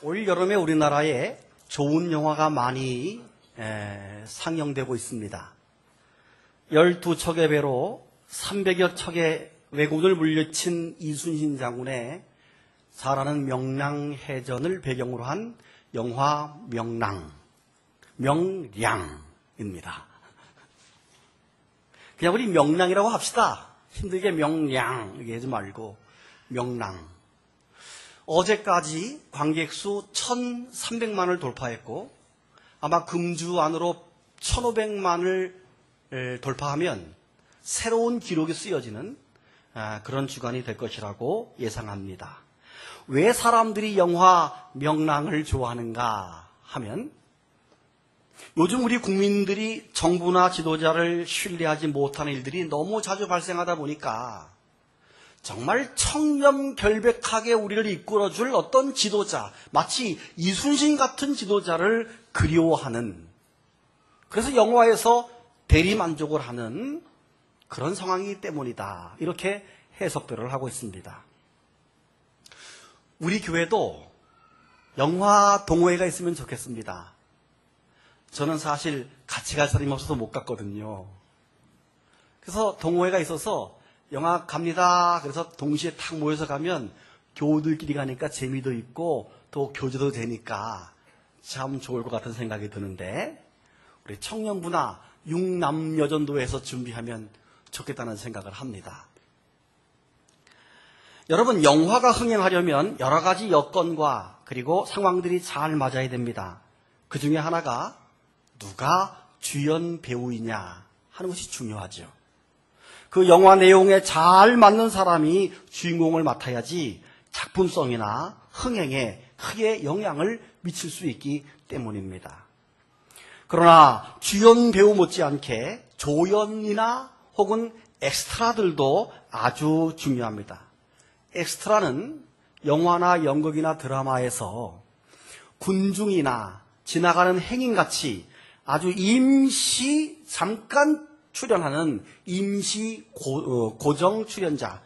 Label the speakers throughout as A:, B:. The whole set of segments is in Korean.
A: 올 여름에 우리나라에 좋은 영화가 많이 상영되고 있습니다. 12척의 배로 300여 척의 왜군을 물리친 이순신 장군의 살아나는 명량해전을 배경으로 한 영화 명량입니다. 그냥 우리 명량이라고 합시다. 힘들게 명량 이렇게 하지 말고 명량. 어제까지 관객 수 1,300만을 돌파했고 아마 금주 안으로 1,500만을 돌파하면 새로운 기록이 쓰여지는 그런 주간이 될 것이라고 예상합니다. 왜 사람들이 영화 명량을 좋아하는가 하면 요즘 우리 국민들이 정부나 지도자를 신뢰하지 못하는 일들이 너무 자주 발생하다 보니까 정말 청렴결백하게 우리를 이끌어줄 어떤 지도자, 마치 이순신 같은 지도자를 그리워하는, 그래서 영화에서 대리만족을 하는 그런 상황이기 때문이다. 이렇게 해석들을 하고 있습니다. 우리 교회도 영화 동호회가 있으면 좋겠습니다. 저는 사실 같이 갈 사람이 없어서 못 갔거든요. 그래서 동호회가 있어서 영화 갑니다. 그래서 동시에 탁 모여서 가면 교우들끼리 가니까 재미도 있고 또 교제도 되니까 참 좋을 것 같은 생각이 드는데 우리 청년부나 육남여전도에서 준비하면 좋겠다는 생각을 합니다. 여러분, 영화가 흥행하려면 여러 가지 여건과 그리고 상황들이 잘 맞아야 됩니다. 그 중에 하나가 누가 주연 배우이냐 하는 것이 중요하죠. 그 영화 내용에 잘 맞는 사람이 주인공을 맡아야지 작품성이나 흥행에 크게 영향을 미칠 수 있기 때문입니다. 그러나 주연 배우 못지않게 조연이나 혹은 엑스트라들도 아주 중요합니다. 엑스트라는 영화나 연극이나 드라마에서 군중이나 지나가는 행인같이 아주 임시 잠깐 출연하는 임시 고정 출연자,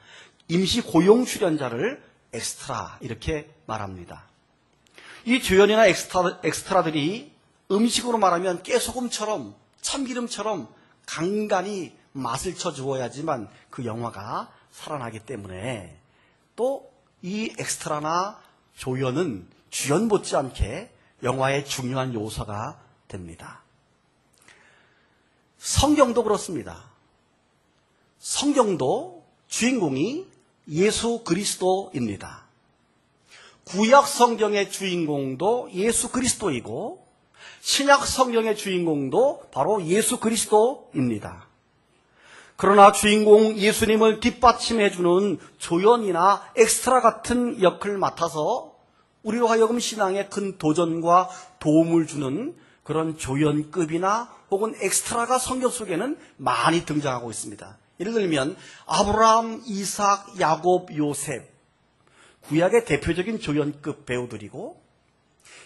A: 임시 고용 출연자를 엑스트라 이렇게 말합니다. 이 조연이나 엑스트라들이 음식으로 말하면 깨소금처럼 참기름처럼 간간히 맛을 쳐주어야지만 그 영화가 살아나기 때문에 또 이 엑스트라나 조연은 주연 못지않게 영화의 중요한 요소가 됩니다. 성경도 그렇습니다. 성경도 주인공이 예수 그리스도입니다. 구약 성경의 주인공도 예수 그리스도이고 신약 성경의 주인공도 바로 예수 그리스도입니다. 그러나 주인공 예수님을 뒷받침해주는 조연이나 엑스트라 같은 역할을 맡아서 우리로 하여금 신앙에 큰 도전과 도움을 주는 그런 조연급이나 혹은 엑스트라가 성경 속에는 많이 등장하고 있습니다. 예를 들면 아브라함, 이삭, 야곱, 요셉, 구약의 대표적인 조연급 배우들이고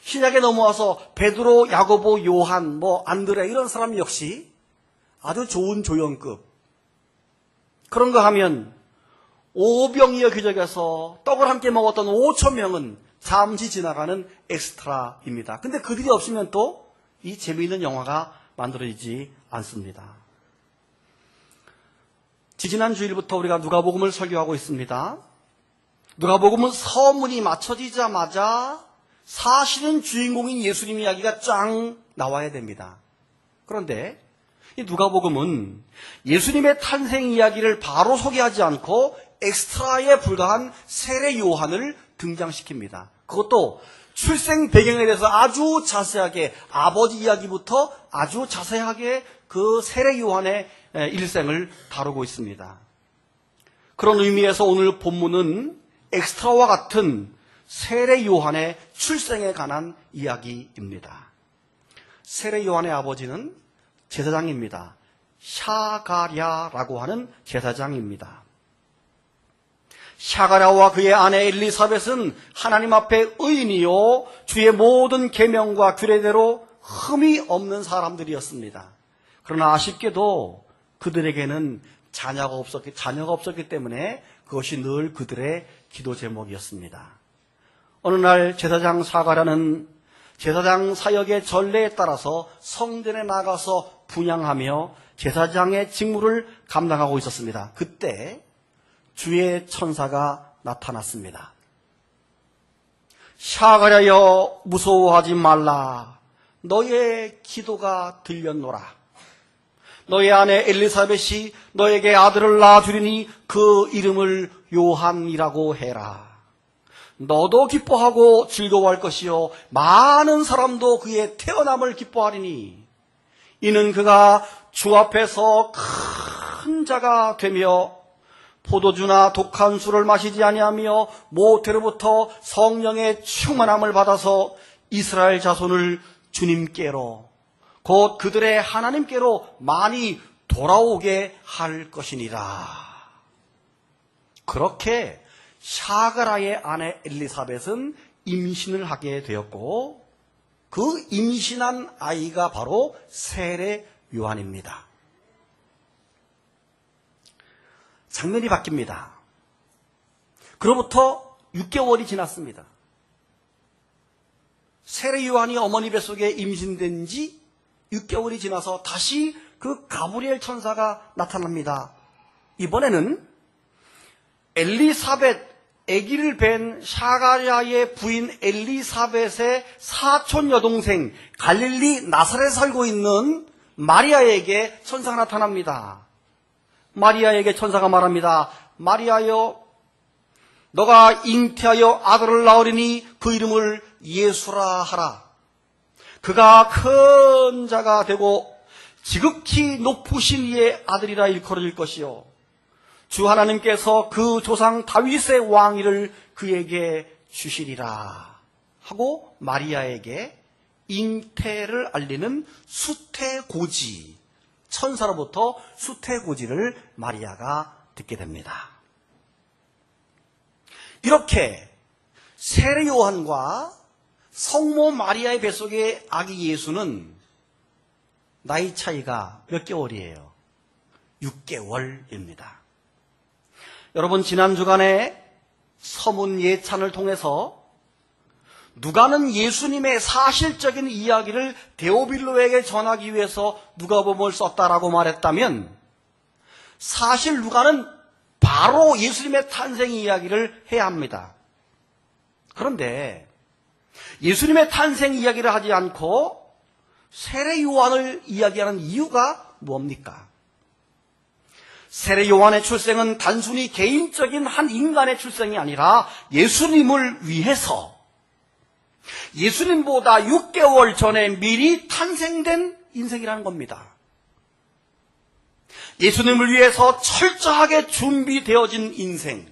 A: 신약에 넘어와서 베드로, 야고보, 요한, 안드레 이런 사람 역시 아주 좋은 조연급. 그런가 하면 오병이어 기적에서 떡을 함께 먹었던 5천 명은 잠시 지나가는 엑스트라입니다. 근데 그들이 없으면 또 이 재미있는 영화가 만들어지지 않습니다. 지지난 주일부터 우리가 누가복음을 설교하고 있습니다. 누가복음은 서문이 맞춰지자마자 사실은 주인공인 예수님 이야기가 쫙 나와야 됩니다. 그런데 이 누가복음은 예수님의 탄생 이야기를 바로 소개하지 않고 엑스트라에 불과한 세례 요한을 등장시킵니다. 그것도 출생 배경에 대해서 아주 자세하게 아버지 이야기부터 아주 자세하게 그 세례 요한의 일생을 다루고 있습니다. 그런 의미에서 오늘 본문은 엑스트라와 같은 세례 요한의 출생에 관한 이야기입니다. 세례 요한의 아버지는 제사장입니다. 샤가랴라고 하는 제사장입니다. 샤가랴와 그의 아내 엘리사벳은 하나님 앞에 의인이요 주의 모든 계명과 규례대로 흠이 없는 사람들이었습니다. 그러나 아쉽게도 그들에게는 자녀가 없었기 때문에 그것이 늘 그들의 기도 제목이었습니다. 어느 날 제사장 사가랴는 제사장 사역의 전례에 따라서 성전에 나가서 분향하며 제사장의 직무를 감당하고 있었습니다. 그때 주의 천사가 나타났습니다. 사가랴여 무서워하지 말라. 너의 기도가 들렸노라. 너의 아내 엘리사벳이 너에게 아들을 낳아주리니 그 이름을 요한이라고 해라. 너도 기뻐하고 즐거워할 것이요 많은 사람도 그의 태어남을 기뻐하리니 이는 그가 주 앞에서 큰 자가 되며 포도주나 독한 술을 마시지 아니하며 모태로부터 성령의 충만함을 받아서 이스라엘 자손을 주님께로 곧 그들의 하나님께로 많이 돌아오게 할 것이니라. 그렇게 사가랴의 아내 엘리사벳은 임신을 하게 되었고 그 임신한 아이가 바로 세례 요한입니다. 장면이 바뀝니다. 그로부터 6개월이 지났습니다. 세례 요한이 어머니 뱃속에 임신된 지 6개월이 지나서 다시 그 가브리엘 천사가 나타납니다. 이번에는 엘리사벳, 아기를 뵌 사가랴의 부인 엘리사벳의 사촌 여동생 갈릴리 나사렛에 살고 있는 마리아에게 천사가 나타납니다. 마리아에게 천사가 말합니다. 마리아여, 너가 잉태하여 아들을 낳으리니 그 이름을 예수라 하라. 그가 큰 자가 되고 지극히 높으신 이의 아들이라 일컬어질 것이요 주 하나님께서 그 조상 다윗의 왕위를 그에게 주시리라 하고 마리아에게 잉태를 알리는 수태고지, 천사로부터 수태고지를 마리아가 듣게 됩니다. 이렇게 세례 요한과 성모 마리아의 뱃속의 아기 예수는 나이 차이가 몇 개월이에요? 6개월입니다. 여러분, 지난 주간에 서문 예찬을 통해서 누가는 예수님의 사실적인 이야기를 데오빌로에게 전하기 위해서 누가복음을 썼다라고 말했다면 사실 누가는 바로 예수님의 탄생 이야기를 해야 합니다. 그런데 예수님의 탄생 이야기를 하지 않고 세례 요한을 이야기하는 이유가 뭡니까? 세례 요한의 출생은 단순히 개인적인 한 인간의 출생이 아니라 예수님을 위해서 예수님보다 6개월 전에 미리 탄생된 인생이라는 겁니다. 예수님을 위해서 철저하게 준비되어진 인생,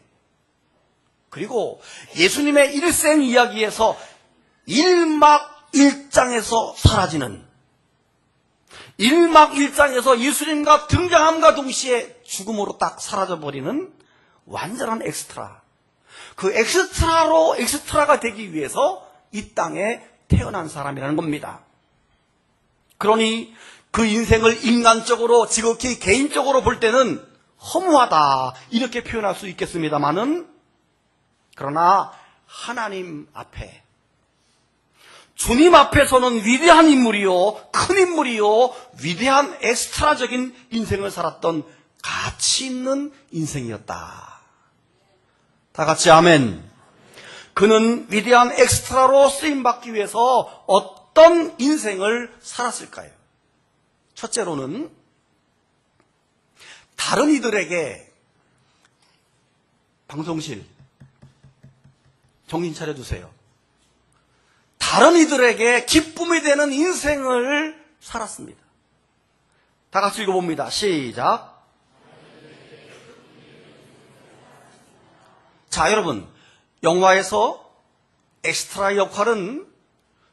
A: 그리고 예수님의 일생 이야기에서 1막 1장에서 사라지는, 1막 1장에서 예수님과 등장함과 동시에 죽음으로 딱 사라져버리는 완전한 엑스트라. 그 엑스트라로 엑스트라가 되기 위해서 이 땅에 태어난 사람이라는 겁니다. 그러니 그 인생을 인간적으로 지극히 개인적으로 볼 때는 허무하다 이렇게 표현할 수 있겠습니다만은, 그러나 하나님 앞에, 주님 앞에서는 위대한 인물이요, 큰 인물이요, 위대한 엑스트라적인 인생을 살았던 가치 있는 인생이었다. 다 같이 아멘. 그는 위대한 엑스트라로 쓰임받기 위해서 어떤 인생을 살았을까요? 첫째로는 다른 이들에게, 방송실 정신 차려주세요. 다른 이들에게 기쁨이 되는 인생을 살았습니다. 다 같이 읽어봅니다. 시작. 자, 여러분, 영화에서 엑스트라 역할은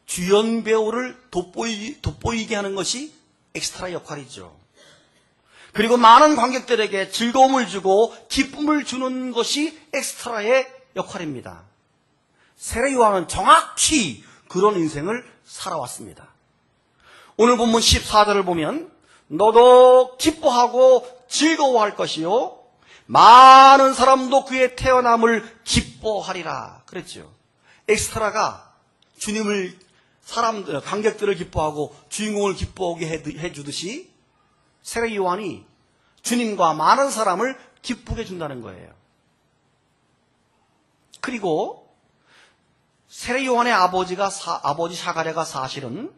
A: 주연 배우를 돋보이게 하는 것이 엑스트라 역할이죠. 그리고 많은 관객들에게 즐거움을 주고 기쁨을 주는 것이 엑스트라의 역할입니다. 세례 요한은 정확히 그런 인생을 살아왔습니다. 오늘 본문 14절을 보면 너도 기뻐하고 즐거워할 것이요 많은 사람도 그의 태어남을 기뻐하리라 그랬죠. 엑스트라가 주님을 관객들을 기뻐하고 주인공을 기뻐하게 해주듯이 세례 요한이 주님과 많은 사람을 기쁘게 준다는 거예요. 그리고 세례 요한의 아버지 사가랴가 사실은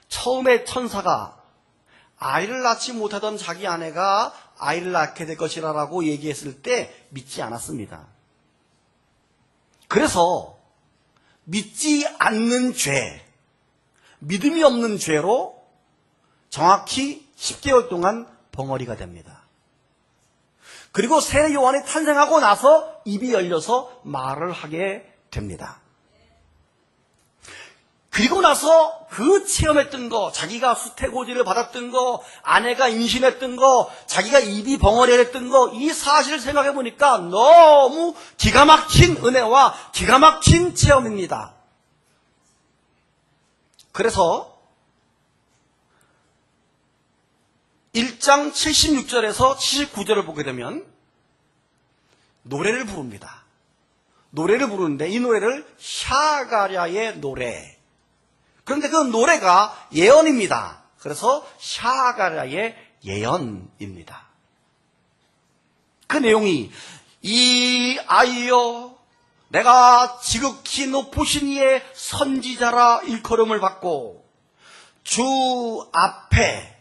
A: 처음에 천사가 아이를 낳지 못하던 자기 아내가 아이를 낳게 될 것이라고 얘기했을 때 믿지 않았습니다. 그래서 믿지 않는 죄, 믿음이 없는 죄로 정확히 10개월 동안 벙어리가 됩니다. 그리고 세례 요한이 탄생하고 나서 입이 열려서 말을 하게 됩니다. 그리고 나서 그 체험했던 거, 자기가 수태고지를 받았던 거, 아내가 임신했던 거, 자기가 입이 벙어리했던 거, 이 사실을 생각해 보니까 너무 기가 막힌 은혜와 기가 막힌 체험입니다. 그래서 1장 76절에서 79절을 보게 되면 노래를 부릅니다. 노래를 부르는데 이 노래를 샤가랴의 노래. 그런데 그 노래가 예언입니다. 그래서 샤가랴의 예언입니다. 그 내용이 이 아이여 내가 지극히 높으신 이의 선지자라 일컬음을 받고 주 앞에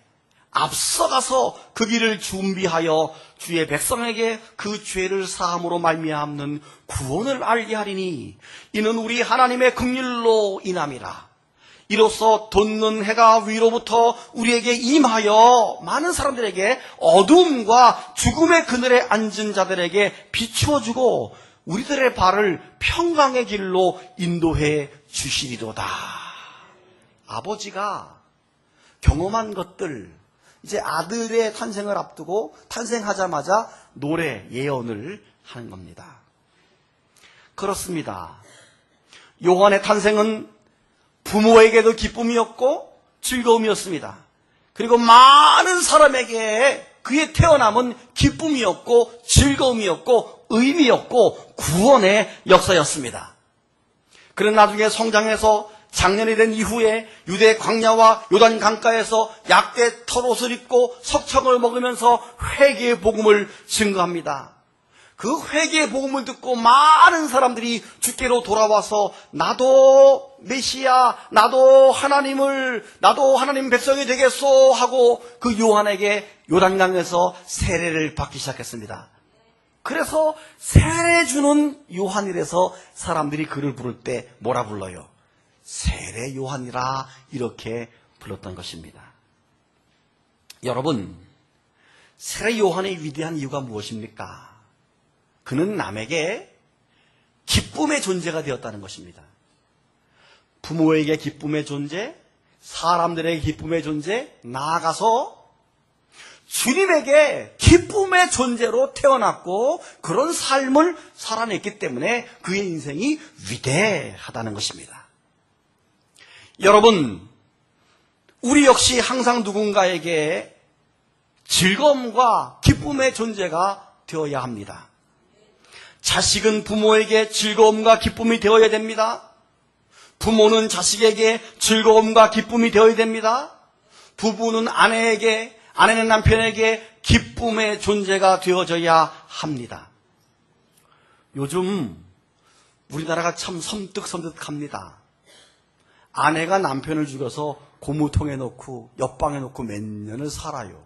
A: 앞서가서 그 길을 준비하여 주의 백성에게 그 죄를 사함으로 말미암는 구원을 알게 하리니 이는 우리 하나님의 긍휼로 인함이라. 이로써 돋는 해가 위로부터 우리에게 임하여 많은 사람들에게 어두움과 죽음의 그늘에 앉은 자들에게 비추어주고 우리들의 발을 평강의 길로 인도해 주시리로다. 아버지가 경험한 것들, 이제 아들의 탄생을 앞두고 탄생하자마자 노래, 예언을 하는 겁니다. 그렇습니다. 요한의 탄생은 부모에게도 기쁨이었고 즐거움이었습니다. 그리고 많은 사람에게 그의 태어남은 기쁨이었고 즐거움이었고 의미였고 구원의 역사였습니다. 그는 나중에 성장해서 장년이 된 이후에 유대 광야와 요단 강가에서 약대 털옷을 입고 석청을 먹으면서 회개의 복음을 증거합니다. 그 회개의 복음을 듣고 많은 사람들이 주께로 돌아와서 나도 메시아, 나도 하나님 백성이 되겠소 하고 그 요한에게 요단강에서 세례를 받기 시작했습니다. 그래서 세례 주는 요한이라서 사람들이 그를 부를 때 뭐라 불러요? 세례 요한이라 이렇게 불렀던 것입니다. 여러분, 세례 요한의 위대한 이유가 무엇입니까? 그는 남에게 기쁨의 존재가 되었다는 것입니다. 부모에게 기쁨의 존재, 사람들에게 기쁨의 존재, 나아가서 주님에게 기쁨의 존재로 태어났고 그런 삶을 살아냈기 때문에 그의 인생이 위대하다는 것입니다. 여러분, 우리 역시 항상 누군가에게 즐거움과 기쁨의 존재가 되어야 합니다. 자식은 부모에게 즐거움과 기쁨이 되어야 됩니다. 부모는 자식에게 즐거움과 기쁨이 되어야 됩니다. 부부는 아내에게, 아내는 남편에게 기쁨의 존재가 되어져야 합니다. 요즘 우리나라가 참 섬뜩합니다. 아내가 남편을 죽여서 고무통에 넣고 옆방에 놓고 몇 년을 살아요.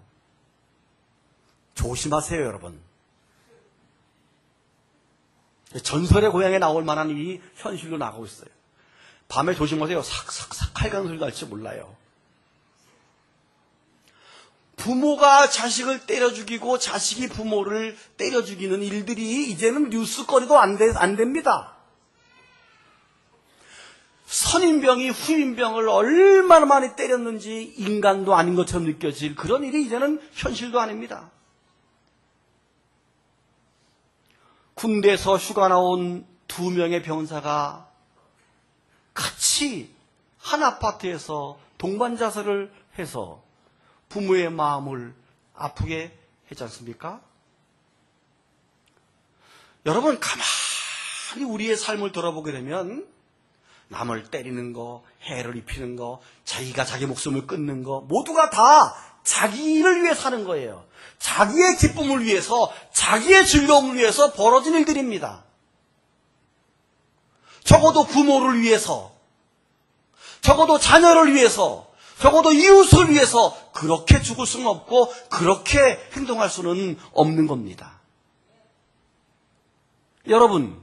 A: 조심하세요, 여러분. 전설의 고향에 나올 만한 일이 현실로 나가고 있어요. 밤에 조심하세요. 삭삭삭 칼간 소리 날지 몰라요. 부모가 자식을 때려 죽이고 자식이 부모를 때려 죽이는 일들이 이제는 뉴스거리도 안 됩니다. 선인병이 후인병을 얼마나 많이 때렸는지 인간도 아닌 것처럼 느껴질 그런 일이 이제는 현실도 아닙니다. 군대에서 휴가 나온 2명의 병사가 같이 한 아파트에서 동반자살을 해서 부모의 마음을 아프게 했지 않습니까? 여러분, 가만히 우리의 삶을 돌아보게 되면 남을 때리는 거, 해를 입히는 거, 자기가 자기 목숨을 끊는 거, 모두가 다 자기를 위해 사는 거예요. 자기의 기쁨을 위해서, 자기의 즐거움을 위해서 벌어진 일들입니다. 적어도 부모를 위해서, 적어도 자녀를 위해서, 적어도 이웃을 위해서 그렇게 죽을 수는 없고 그렇게 행동할 수는 없는 겁니다. 여러분이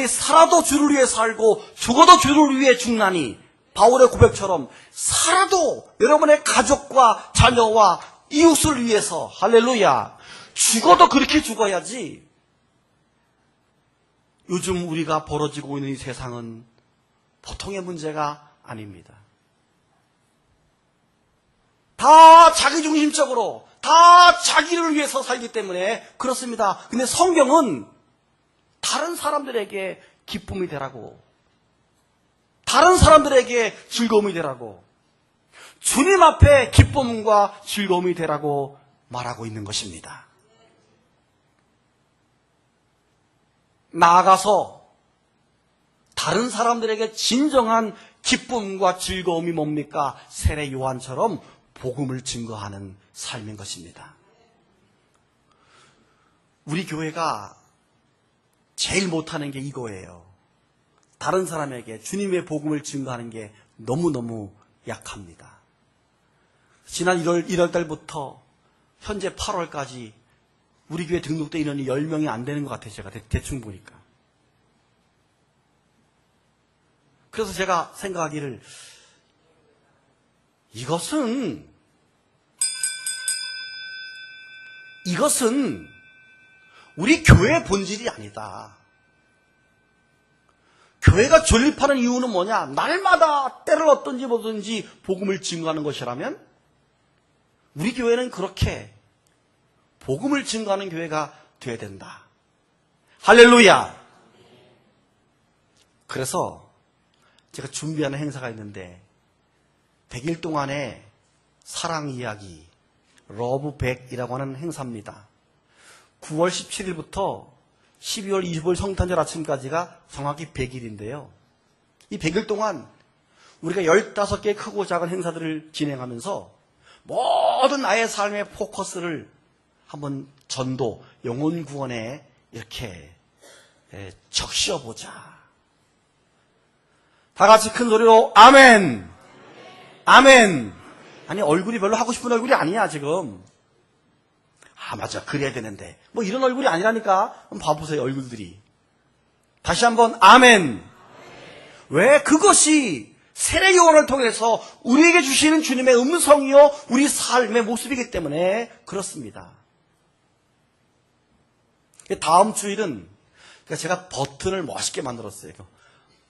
A: 살아도 주를 위해 살고 죽어도 주를 위해 죽나니 바울의 고백처럼 살아도 여러분의 가족과 자녀와 이웃을 위해서 할렐루야 죽어도 그렇게 죽어야지. 요즘 우리가 벌어지고 있는 이 세상은 보통의 문제가 아닙니다. 다 자기중심적으로 다 자기를 위해서 살기 때문에 그렇습니다. 근데 성경은 다른 사람들에게 기쁨이 되라고, 다른 사람들에게 즐거움이 되라고, 주님 앞에 기쁨과 즐거움이 되라고 말하고 있는 것입니다. 나아가서 다른 사람들에게 진정한 기쁨과 즐거움이 뭡니까? 세례 요한처럼 복음을 증거하는 삶인 것입니다. 우리 교회가 제일 못하는 게 이거예요. 다른 사람에게 주님의 복음을 증거하는 게 너무너무 약합니다. 지난 1월 달부터 현재 8월까지 우리 교회 등록된 인원이 10명이 안 되는 것 같아요. 제가 대충 보니까. 그래서 제가 생각하기를 이것은 우리 교회의 본질이 아니다. 교회가 존립하는 이유는 뭐냐? 날마다 때를 얻든지 뭐든지 복음을 증거하는 것이라면 우리 교회는 그렇게 복음을 증거하는 교회가 되어야 된다. 할렐루야! 그래서 제가 준비하는 행사가 있는데 100일 동안의 사랑 이야기 러브 100이라고 하는 행사입니다. 9월 17일부터 12월 25일 성탄절 아침까지가 정확히 100일인데요. 이 100일 동안 우리가 15개의 크고 작은 행사들을 진행하면서 모든 나의 삶의 포커스를 한번 전도, 영혼 구원에 이렇게 적셔보자. 다 같이 큰 소리로 아멘! 아멘! 아니 얼굴이 별로 하고 싶은 얼굴이 아니야 지금. 아 맞아 그래야 되는데 뭐 이런 얼굴이 아니라니까. 한번 봐보세요 얼굴들이. 다시 한번 아멘. 왜? 그것이 세례 요한을 통해서 우리에게 주시는 주님의 음성이요 우리 삶의 모습이기 때문에 그렇습니다. 다음 주일은 제가 버튼을 멋있게 만들었어요.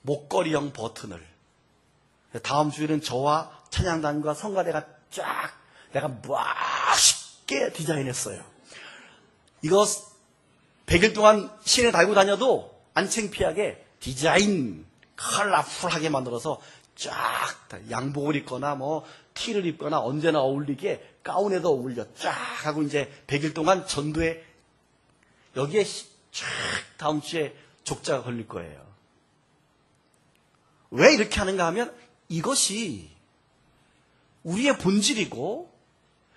A: 목걸이형 버튼을. 다음 주일은 저와 찬양단과 성가대가 쫙 내가 멋있게 디자인했어요. 이거 100일 동안 시내 달고 다녀도 안 창피하게 디자인 컬러풀하게 만들어서 쫙 양복을 입거나 뭐 티를 입거나 언제나 어울리게 가운에도 어울려 쫙 하고 이제 100일 동안 전도에 여기에 쫙 다음 주에 족자가 걸릴 거예요. 왜 이렇게 하는가 하면 이것이 우리의 본질이고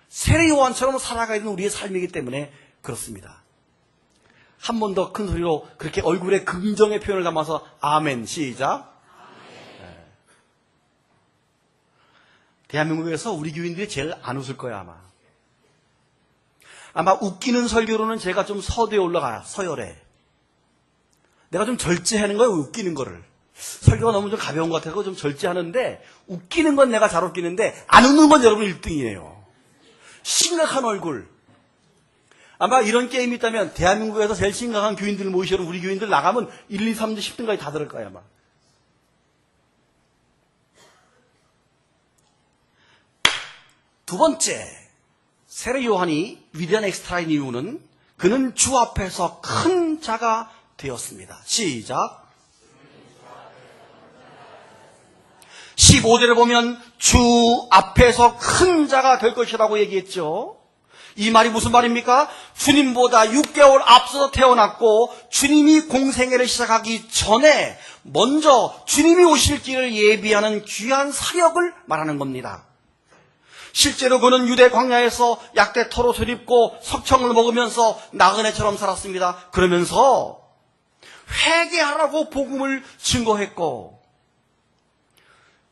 A: 세례 요한처럼 살아가야 되는 우리의 삶이기 때문에 그렇습니다. 한 번 더 큰 소리로 그렇게 얼굴에 긍정의 표현을 담아서 아멘 시작. 네. 대한민국에서 우리 교인들이 제일 안 웃을 거야 아마 웃기는 설교로는 제가 좀 서두에 올라가요. 서열에 내가 좀 절제하는 거예요. 웃기는 거를. 설교가 너무 좀 가벼운 것 같아서 좀 절제하는데 웃기는 건 내가 잘 웃기는데 안 웃는 건 여러분 1등이에요. 심각한 얼굴. 아마 이런 게임이 있다면 대한민국에서 제일 심각한 교인들을 모이셔도 우리 교인들 나가면 1, 2, 3, 10등까지 다 들을 거예요 아마. 두 번째, 세례 요한이 위대한 엑스트라인 이유는 그는 주 앞에서 큰 자가 되었습니다. 시작. 15절에 보면 주 앞에서 큰 자가 될 것이라고 얘기했죠. 이 말이 무슨 말입니까? 주님보다 6개월 앞서서 태어났고 주님이 공생애를 시작하기 전에 먼저 주님이 오실 길을 예비하는 귀한 사역을 말하는 겁니다. 실제로 그는 유대 광야에서 약대 털옷을 입고 석청을 먹으면서 나그네처럼 살았습니다. 그러면서 회개하라고 복음을 증거했고,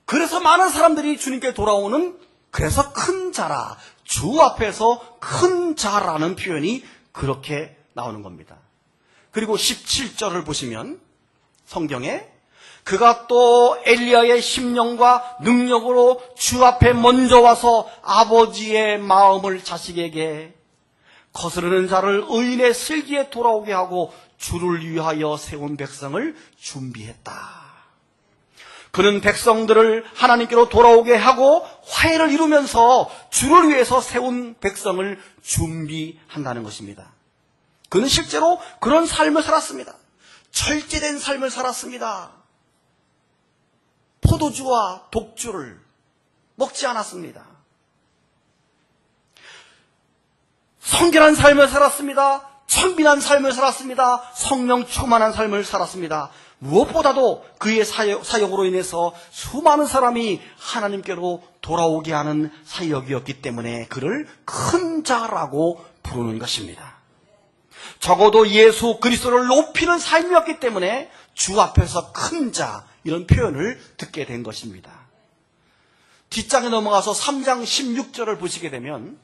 A: 그래서 많은 사람들이 주님께 돌아오는, 그래서 큰 자라, 주 앞에서 큰 자라는 표현이 그렇게 나오는 겁니다. 그리고 17절을 보시면 성경에 그가 또 엘리야의 심령과 능력으로 주 앞에 먼저 와서 아버지의 마음을 자식에게 거스르는 자를 의인의 슬기에 돌아오게 하고 주를 위하여 세운 백성을 준비했다. 그는 백성들을 하나님께로 돌아오게 하고 화해를 이루면서 주를 위해서 세운 백성을 준비한다는 것입니다. 그는 실제로 그런 삶을 살았습니다. 철제된 삶을 살았습니다. 포도주와 독주를 먹지 않았습니다. 성결한 삶을 살았습니다. 천빈한 삶을 살았습니다. 성령 충만한 삶을 살았습니다. 무엇보다도 그의 사역으로 인해서 수많은 사람이 하나님께로 돌아오게 하는 사역이었기 때문에 그를 큰 자라고 부르는 것입니다. 적어도 예수 그리스도를 높이는 삶이었기 때문에 주 앞에서 큰 자, 이런 표현을 듣게 된 것입니다. 뒷장에 넘어가서 3장 16절을 보시게 되면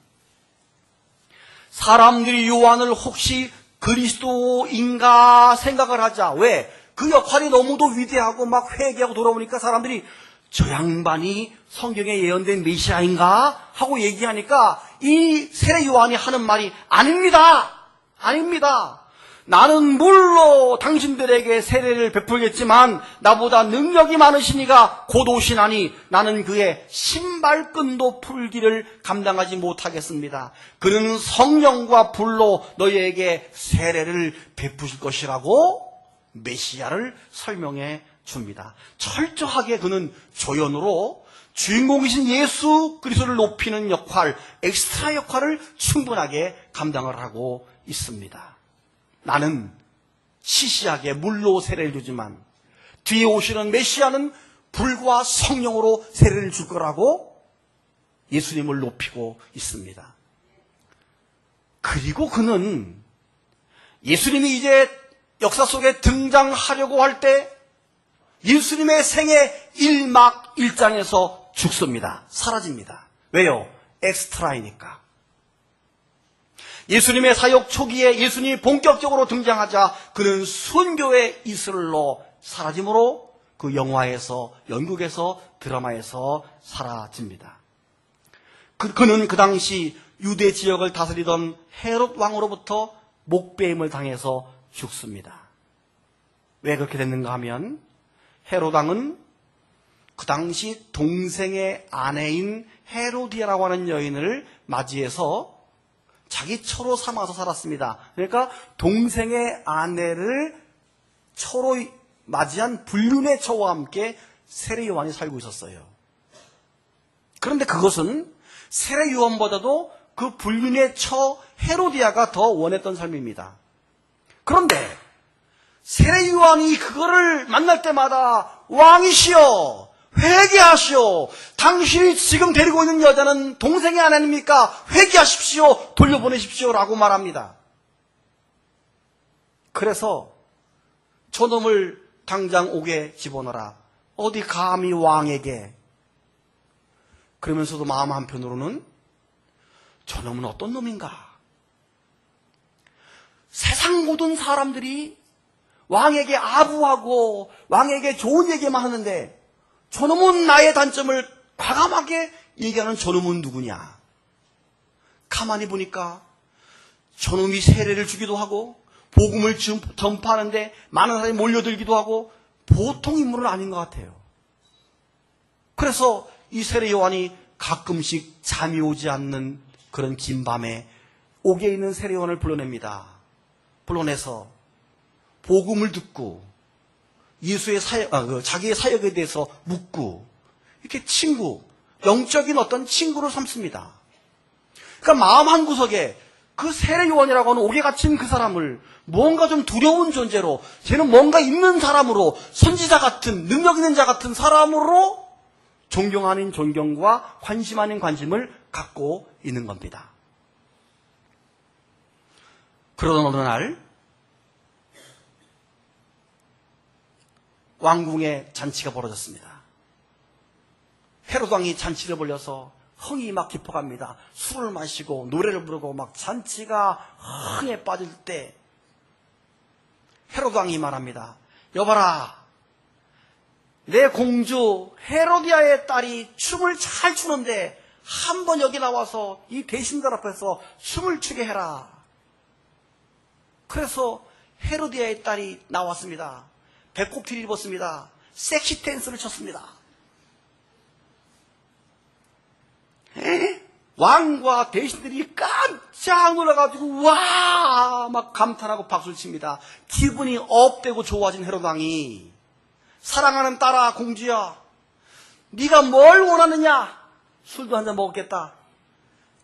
A: 사람들이 요한을 혹시 그리스도인가 생각을 하자. 왜? 그 역할이 너무도 위대하고 막 회개하고 돌아오니까 사람들이 저 양반이 성경에 예언된 메시아인가 하고 얘기하니까 이 세례 요한이 하는 말이 아닙니다. 아닙니다. 나는 물로 당신들에게 세례를 베풀겠지만 나보다 능력이 많으시니가 곧 오시나니 나는 그의 신발끈도 풀기를 감당하지 못하겠습니다. 그는 성령과 불로 너희에게 세례를 베푸실 것이라고 메시아를 설명해 줍니다. 철저하게 그는 조연으로 주인공이신 예수 그리스도를 높이는 역할, 엑스트라 역할을 충분하게 감당을 하고 있습니다. 나는 시시하게 물로 세례를 주지만 뒤에 오시는 메시아는 불과 성령으로 세례를 줄 거라고 예수님을 높이고 있습니다. 그리고 그는 예수님이 이제 역사 속에 등장하려고 할 때 예수님의 생애 1막 1장에서 죽습니다. 사라집니다. 왜요? 엑스트라이니까. 예수님의 사역 초기에 예수님이 본격적으로 등장하자 그는 순교의 이슬로 사라짐으로 그 영화에서, 연극에서, 드라마에서 사라집니다. 그는 그 당시 유대 지역을 다스리던 헤롯 왕으로부터 목배임을 당해서 죽습니다. 왜 그렇게 됐는가 하면 헤롯 왕은 그 당시 동생의 아내인 헤로디아라고 하는 여인을 맞이해서 자기 처로 삼아서 살았습니다. 그러니까 동생의 아내를 처로 맞이한 불륜의 처와 함께 세례 요한이 살고 있었어요. 그런데 그것은 세례 요한보다도 그 불륜의 처 헤로디아가 더 원했던 삶입니다. 그런데 세례 요한이 그거를 만날 때마다 왕이시여, 회개하시오. 당신이 지금 데리고 있는 여자는 동생이 아닙니까? 회개하십시오. 돌려보내십시오. 라고 말합니다. 그래서 저놈을 당장 옥에 집어넣어라. 어디 감히 왕에게. 그러면서도 마음 한편으로는 저놈은 어떤 놈인가? 세상 모든 사람들이 왕에게 아부하고 왕에게 좋은 얘기만 하는데 저놈은 나의 단점을 과감하게 얘기하는 저놈은 누구냐? 가만히 보니까 저놈이 세례를 주기도 하고 복음을 전파하는데 많은 사람이 몰려들기도 하고 보통 인물은 아닌 것 같아요. 그래서 이 세례 요한이 가끔씩 잠이 오지 않는 그런 긴 밤에 옥에 있는 세례 요한을 불러냅니다. 불러내서 복음을 듣고 예수의 자기의 사역에 대해서 묻고 이렇게 친구, 영적인 어떤 친구를 삼습니다. 그러니까 마음 한구석에 그 세례 요한이라고 하는 옥에 갇힌 그 사람을 뭔가 좀 두려운 존재로, 쟤는 뭔가 있는 사람으로, 선지자 같은, 능력 있는 자 같은 사람으로 존경 아닌 존경과 관심 아닌 관심을 갖고 있는 겁니다. 그러던 어느 날 왕궁에 잔치가 벌어졌습니다. 헤롯 왕이 잔치를 벌려서 흥이 막 깊어갑니다. 술을 마시고 노래를 부르고 막 잔치가 흥에 빠질 때 헤롯 왕이 말합니다. 여봐라, 내 공주 헤로디아의 딸이 춤을 잘 추는데 한번 여기 나와서 이 대신들 앞에서 춤을 추게 해라. 그래서 헤로디아의 딸이 나왔습니다. 배꼽티를 입었습니다. 섹시 댄스를 췄습니다. 왕과 대신들이 깜짝 놀라가지고 와! 막 감탄하고 박수를 칩니다. 기분이 업되고 좋아진 헤롯 왕이, 사랑하는 딸아, 공주야, 네가 뭘 원하느냐? 술도 한잔 먹었겠다.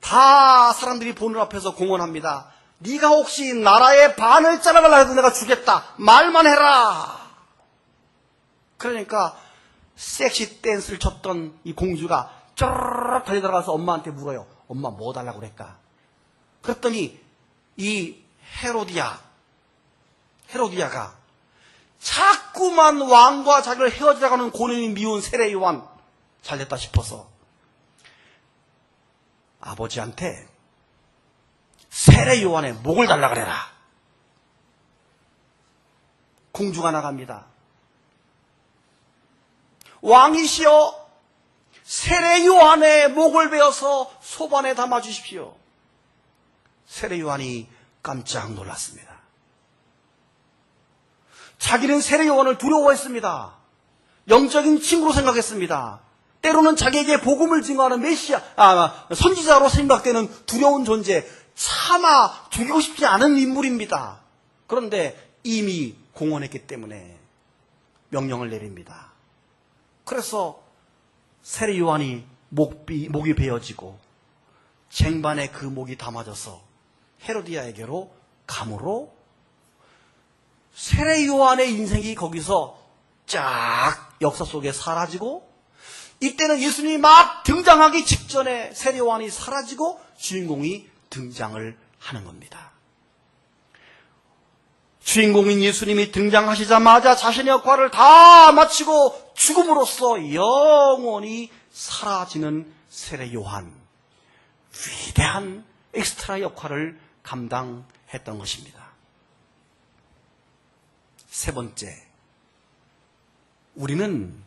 A: 다 사람들이 보는 앞에서 공언합니다. 네가 혹시 나라의 반을 잘라달라 해도 내가 주겠다. 말만 해라. 그러니까 섹시 댄스를 췄던 이 공주가 쩌르륵 달려들어가서 엄마한테 물어요. 엄마 뭐 달라고 그랬까? 그랬더니 이 헤로디아가 자꾸만 왕과 자기를 헤어지라고 하는 고뇌이 미운 세례 요한, 잘됐다 싶어서 아버지한테 세례 요한의 목을 달라 그래라. 공주가 나갑니다. 왕이시여, 세례 요한의 목을 베어서 소반에 담아 주십시오. 세례 요한이 깜짝 놀랐습니다. 자기는 세례 요한을 두려워했습니다. 영적인 친구로 생각했습니다. 때로는 자기에게 복음을 증거하는 선지자로 생각되는 두려운 존재, 차마 죽이고 싶지 않은 인물입니다. 그런데 이미 공언했기 때문에 명령을 내립니다. 그래서 세례 요한이 목이 베어지고 쟁반에 그 목이 담아져서 헤로디아에게로 감으로 세례 요한의 인생이 거기서 쫙 역사 속에 사라지고, 이때는 예수님이 막 등장하기 직전에 세례 요한이 사라지고 주인공이 등장을 하는 겁니다. 주인공인 예수님이 등장하시자마자 자신의 역할을 다 마치고 죽음으로써 영원히 사라지는 세례 요한, 위대한 엑스트라 역할을 감당했던 것입니다. 세 번째, 우리는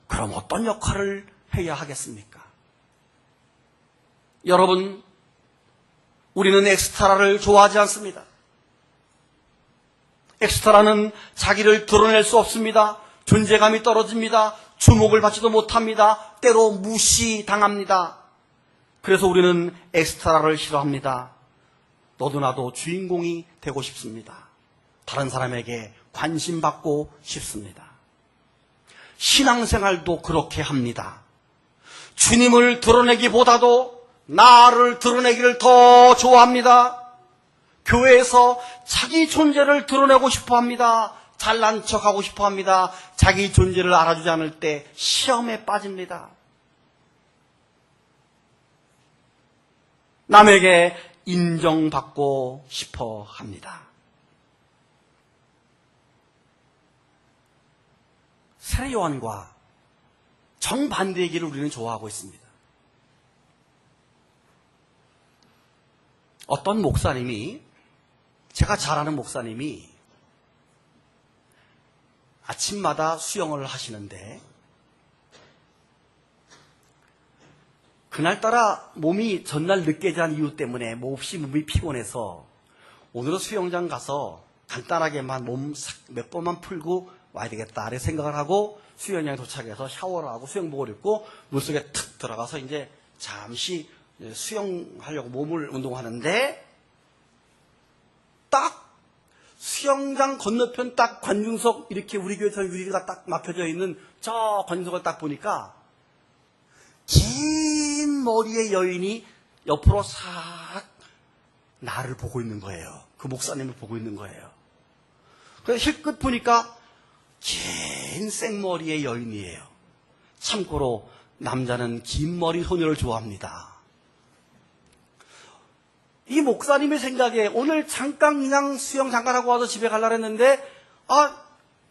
A: 그럼 어떤 역할을 해야 하겠습니까? 여러분, 우리는 엑스트라를 좋아하지 않습니다. 엑스트라는 자기를 드러낼 수 없습니다. 존재감이 떨어집니다. 주목을 받지도 못합니다. 때로 무시당합니다. 그래서 우리는 엑스트라를 싫어합니다. 너도 나도 주인공이 되고 싶습니다. 다른 사람에게 관심받고 싶습니다. 신앙생활도 그렇게 합니다. 주님을 드러내기보다도 나를 드러내기를 더 좋아합니다. 교회에서 자기 존재를 드러내고 싶어합니다. 잘난 척하고 싶어합니다. 자기 존재를 알아주지 않을 때 시험에 빠집니다. 남에게 인정받고 싶어합니다. 세례 요한과 정반대의 길을 우리는 좋아하고 있습니다. 어떤 목사님이, 제가 잘 아는 목사님이 아침마다 수영을 하시는데 그날따라 몸이 전날 늦게 잔 이유 때문에 몹시 몸이 피곤해서 오늘은 수영장 가서 간단하게만 몸 몇 번만 풀고 와야 되겠다 이렇게 생각을 하고 수영장에 도착해서 샤워를 하고 수영복을 입고 물속에 탁 들어가서 이제 잠시 수영하려고 몸을 운동하는데 딱 수영장 건너편 딱 관중석, 이렇게 우리 교회처럼 유리가 딱 막혀져 있는 저 관중석을 딱 보니까 긴 머리의 여인이 옆으로 싹 나를 보고 있는 거예요. 그 목사님을 보고 있는 거예요. 그래서 힐끗 보니까 긴 생머리의 여인이에요. 참고로 남자는 긴 머리 소녀를 좋아합니다. 이 목사님의 생각에 오늘 잠깐 그냥 수영 잠깐 하고 와서 집에 가려고 했는데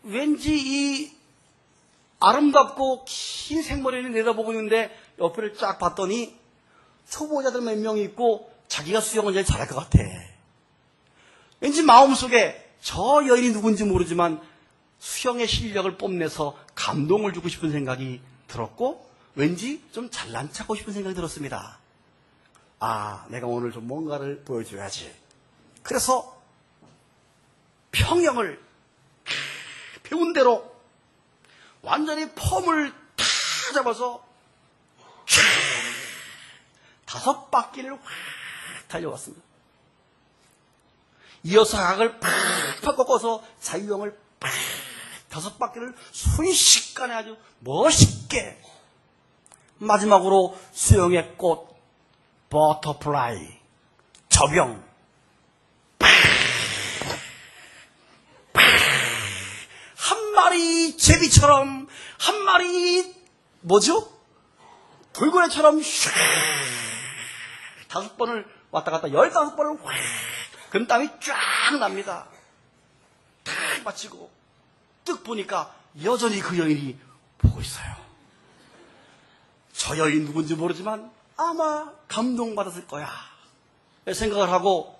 A: 왠지 이 아름답고 긴 생머리를 내다보고 있는데 옆을 쫙 봤더니 초보자들 몇 명이 있고 자기가 수영을 제일 잘할 것 같아. 왠지 마음속에 저 여인이 누군지 모르지만 수영의 실력을 뽐내서 감동을 주고 싶은 생각이 들었고 왠지 좀 잘난 척하고 싶은 생각이 들었습니다. 내가 오늘 좀 뭔가를 보여줘야지. 그래서 평형을 배운 대로 완전히 폼을 다 잡아서 5바퀴를 확 달려왔습니다. 이어서 각을 팍팍 꺾어서 자유형을 5바퀴를 순식간에 아주 멋있게, 마지막으로 수영의 꽃 버터플라이 접영 한 마리 제비처럼, 한 마리 돌고래처럼 5번을 왔다 갔다 15번을 확, 그럼 땀이 쫙 납니다. 탁 마치고 뜩 보니까 여전히 그 여인이 보고 있어요. 저 여인 누군지 모르지만 아마 감동받았을 거야 생각을 하고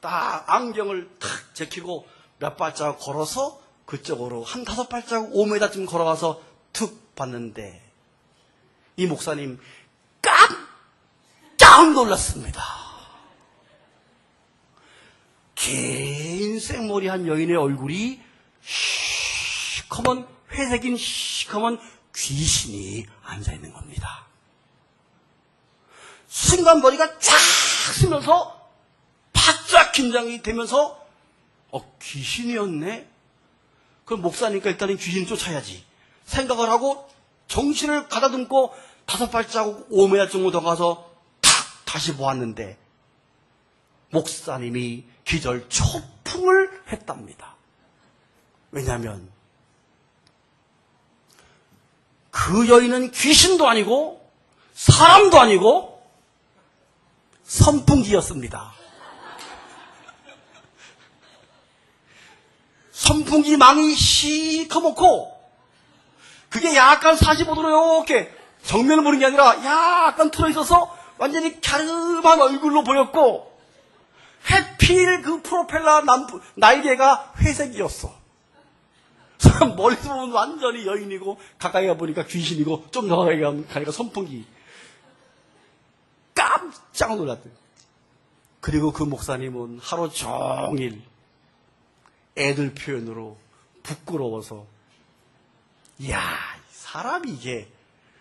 A: 딱 안경을 탁 제키고 몇 발자국 걸어서 그쪽으로 한 5발자국 5m쯤 걸어가서 툭 봤는데 이 목사님 깜짝 놀랐습니다. 긴 생머리한 여인의 얼굴이 시커먼, 회색인 시커먼 귀신이 앉아있는 겁니다. 순간 머리가 쫙 쓰면서 바짝 긴장이 되면서 귀신이었네? 그럼 목사니까 일단은 귀신을 쫓아야지 생각을 하고 정신을 가다듬고 5발자국 5m 정도 더 가서 탁 다시 보았는데 목사님이 기절 초풍을 했답니다. 왜냐하면 그 여인은 귀신도 아니고 사람도 아니고 선풍기였습니다. 선풍기 망이 시커멓고 그게 약간 45도로 이렇게 정면을 보는 게 아니라 약간 틀어있어서 완전히 갸름한 얼굴로 보였고 해필 그 프로펠러 날개가 회색이었어. 멀리서 보면 완전히 여인이고 가까이 가보니까 귀신이고 좀 더 가까이 가니까 선풍기. 깜짝 놀랐대요. 그리고 그 목사님은 하루 종일 애들 표현으로 부끄러워서 이야, 사람이 이게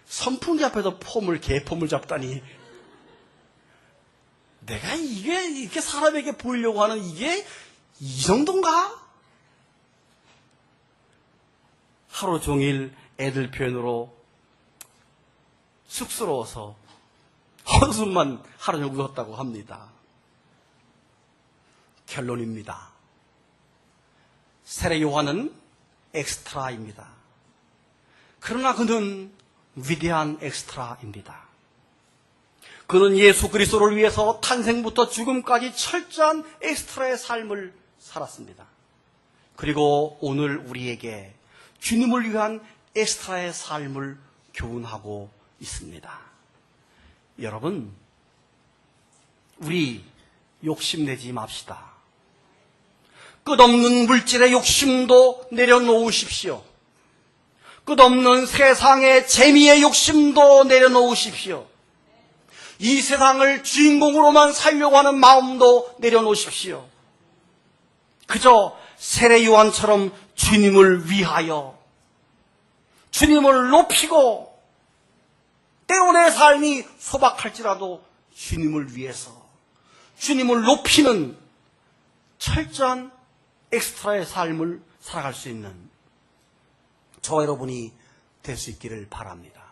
A: 선풍기 앞에서 개폼을 잡다니 내가 이게 이렇게 사람에게 보이려고 하는 이게 이 정도인가? 하루 종일 애들 표현으로 쑥스러워서 한숨만 하루 종일 울었다고 합니다. 결론입니다. 세례 요한은 엑스트라입니다. 그러나 그는 위대한 엑스트라입니다. 그는 예수 그리스도를 위해서 탄생부터 죽음까지 철저한 엑스트라의 삶을 살았습니다. 그리고 오늘 우리에게 주님을 위한 엑스트라의 삶을 교훈하고 있습니다. 여러분, 우리 욕심내지 맙시다. 끝없는 물질의 욕심도 내려놓으십시오. 끝없는 세상의 재미의 욕심도 내려놓으십시오. 이 세상을 주인공으로만 살려고 하는 마음도 내려놓으십시오. 그저 세례 요한처럼 주님을 위하여 주님을 높이고 때로 내 삶이 소박할지라도 주님을 위해서 주님을 높이는 철저한 엑스트라의 삶을 살아갈 수 있는 저와 여러분이 될 수 있기를 바랍니다.